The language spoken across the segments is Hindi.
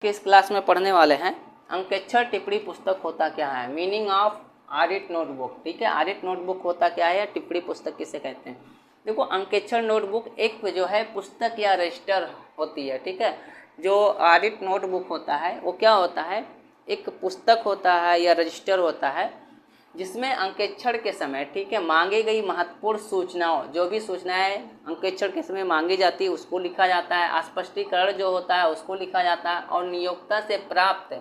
किस क्लास में पढ़ने वाले हैं अंकेक्षर टिप्पणी पुस्तक होता क्या है, मीनिंग ऑफ ऑडिट नोटबुक। ठीक है, ऑडिट नोटबुक होता क्या है या टिप्पणी पुस्तक किसे कहते हैं। देखो, अंकेक्षर नोटबुक एक जो है पुस्तक या रजिस्टर होती है। ठीक है, जो ऑडिट नोटबुक होता है वो क्या होता है, एक पुस्तक होता है या रजिस्टर होता है जिसमें अंकेक्षण के समय, ठीक है, मांगी गई महत्वपूर्ण सूचनाओं, जो भी सूचनाएं अंकेक्षण के समय मांगी जाती है उसको लिखा जाता है, स्पष्टीकरण जो होता है उसको लिखा जाता है, और नियोक्ता से प्राप्त,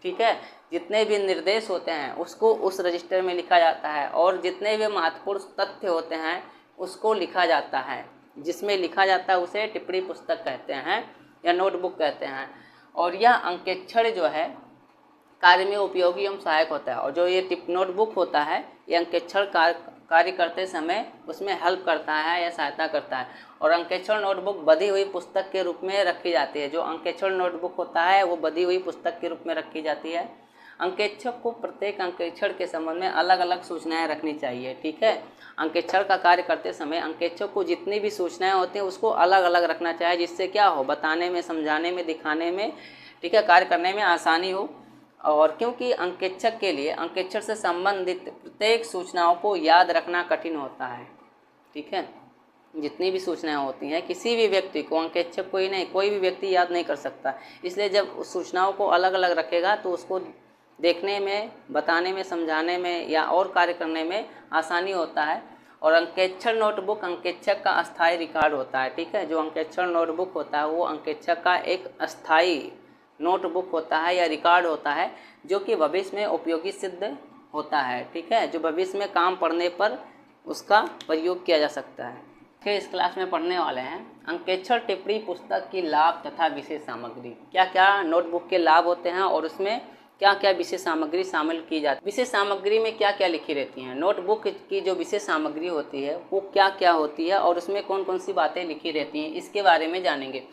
ठीक है, जितने भी निर्देश होते हैं उसको उस रजिस्टर में लिखा जाता है, और जितने भी महत्वपूर्ण तथ्य होते हैं उसको लिखा जाता है। जिसमें लिखा जाता है उसे टिप्पणी पुस्तक कहते हैं या नोटबुक कहते हैं। और यह अंकेक्षण जो है कार्य में उपयोगी एवं सहायक होता है। और जो ये टिप नोटबुक होता है ये अंकेक्षण कार्य करते समय उसमें हेल्प करता है या सहायता करता है। और अंकेक्षण नोटबुक बधी हुई पुस्तक के रूप में रखी जाती है। जो अंकेक्षण नोटबुक होता है वो बधी हुई पुस्तक के रूप में रखी जाती है। अंकेक्षक को प्रत्येक अंकेक्षण के संबंध में अलग अलग सूचनाएं रखनी चाहिए। ठीक है, अंकेक्षण का कार्य करते समय अंकेक्षक को जितनी भी सूचनाएं होती हैं उसको अलग अलग रखना चाहिए, जिससे क्या हो, बताने में, समझाने में, दिखाने में, ठीक है, कार्य करने में आसानी हो। और क्योंकि अंकेक्षक के लिए अंकेक्षण से संबंधित प्रत्येक सूचनाओं को याद रखना कठिन होता है। ठीक है, जितनी भी सूचनाएं होती हैं किसी भी व्यक्ति को, अंकेक्षक को ही नहीं, कोई भी व्यक्ति याद नहीं कर सकता। इसलिए जब उस सूचनाओं को अलग अलग रखेगा तो उसको देखने में, बताने में, समझाने में या और कार्य करने में आसानी होता है। और अंकेक्षण नोटबुक अंकेक्षक का अस्थायी रिकॉर्ड होता है। ठीक है, जो अंकेक्षण नोटबुक होता है वो अंकेक्षक का एक अस्थायी नोटबुक होता है या रिकॉर्ड होता है जो कि भविष्य में उपयोगी सिद्ध होता है। ठीक है, जो भविष्य में काम पड़ने पर उसका प्रयोग किया जा सकता है। फिर इस क्लास में पढ़ने वाले हैं अंकेक्षण टिप्पणी पुस्तक की लाभ तथा विशेष सामग्री। क्या क्या नोटबुक के लाभ होते हैं और उसमें क्या क्या विशेष सामग्री शामिल की जाती है। विशेष सामग्री में क्या क्या लिखी रहती हैं, नोटबुक की जो विशेष सामग्री होती है वो क्या क्या होती है और उसमें कौन कौन सी बातें लिखी रहती हैं, इसके बारे में जानेंगे।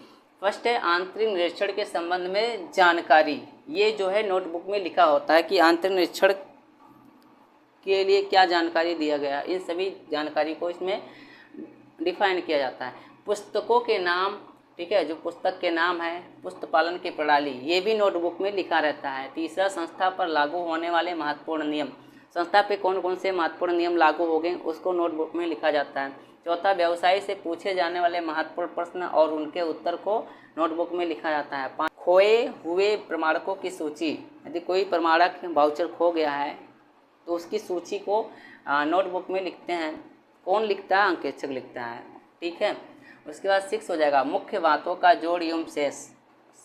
फर्स्ट है आंतरिक निरीक्षण के संबंध में जानकारी। ये जो है नोटबुक में लिखा होता है कि आंतरिक निरीक्षण के लिए क्या जानकारी दिया गया, इन सभी जानकारी को इसमें डिफाइन किया जाता है। पुस्तकों के नाम, ठीक है, जो पुस्तक के नाम है, पुस्तपालन की प्रणाली, ये भी नोटबुक में लिखा रहता है। तीसरा, संस्था पर लागू होने वाले महत्वपूर्ण नियम, संस्था पे कौन कौन से महत्वपूर्ण नियम लागू हो गए उसको नोटबुक में लिखा जाता है। चौथा, व्यवसाय से पूछे जाने वाले महत्वपूर्ण प्रश्न और उनके उत्तर को नोटबुक में लिखा जाता है। 5, खोए हुए प्रमाणकों की सूची, यदि कोई प्रमाणक वाउचर खो गया है तो उसकी सूची को नोटबुक में लिखते हैं। कौन लिखता है, अंकेक्षक लिखता है। ठीक है, उसके बाद 6 हो जाएगा मुख्य बातों का जोड़ एवं शेष।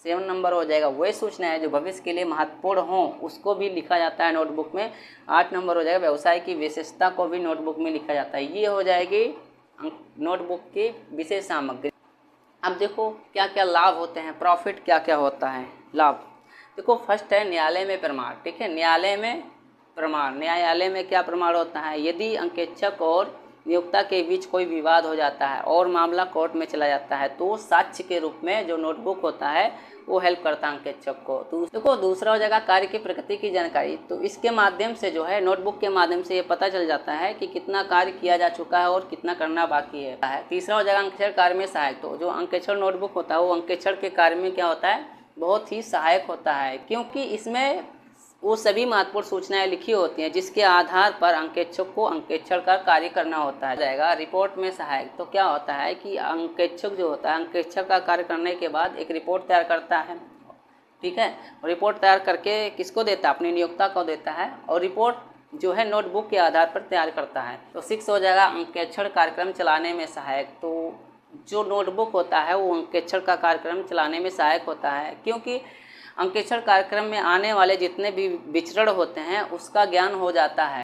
7 नंबर हो जाएगा वही सूचनाएं जो भविष्य के लिए महत्वपूर्ण हों उसको भी लिखा जाता है नोटबुक में। 8 नंबर हो जाएगा व्यवसाय की विशेषता को भी नोटबुक में लिखा जाता है। ये हो जाएगी नोटबुक की विशेष सामग्री। अब देखो क्या क्या लाभ होते हैं, प्रॉफिट क्या क्या होता है, लाभ। देखो, फर्स्ट है न्यायालय में प्रमाण। ठीक है, न्यायालय में प्रमाण, न्यायालय में क्या प्रमाण होता है, यदि अंकेक्षक और नियोक्ता के बीच कोई विवाद हो जाता है और मामला कोर्ट में चला जाता है तो साक्ष्य के रूप में जो नोटबुक होता है वो हेल्प करता है अंकेक्षक को। तो देखो, दूसरा हो जाएगा कार्य की प्रगति की जानकारी। तो इसके माध्यम से जो है नोटबुक के माध्यम से ये पता चल जाता है कि कितना कार्य किया जा चुका है और कितना करना बाकी है। तीसरा हो जाएगा अंकेक्षण कार्य में सहायक। तो जो अंकेक्षण नोटबुक होता है वो अंकेक्षण के कार्य में क्या होता है, बहुत ही सहायक होता है, क्योंकि इसमें वो सभी महत्वपूर्ण सूचनाएं लिखी होती हैं जिसके आधार पर अंकेक्षक को अंकेक्षण का कार्य करना होता है। जाएगा रिपोर्ट में सहायक। तो क्या होता है कि अंकेक्षक जो होता है अंकेक्षक का कार्य करने के बाद एक रिपोर्ट तैयार करता है। ठीक है, रिपोर्ट तैयार करके किसको देता है, अपने नियोक्ता को देता है, और रिपोर्ट जो है नोटबुक के आधार पर तैयार करता है। तो 6 हो जाएगा अंकेक्षण कार्यक्रम चलाने में सहायक। तो जो नोटबुक होता है वो अंकेक्षण का कार्यक्रम चलाने में सहायक होता है, क्योंकि अंकेक्षण कार्यक्रम में आने वाले जितने भी विचरण होते हैं उसका ज्ञान हो जाता है।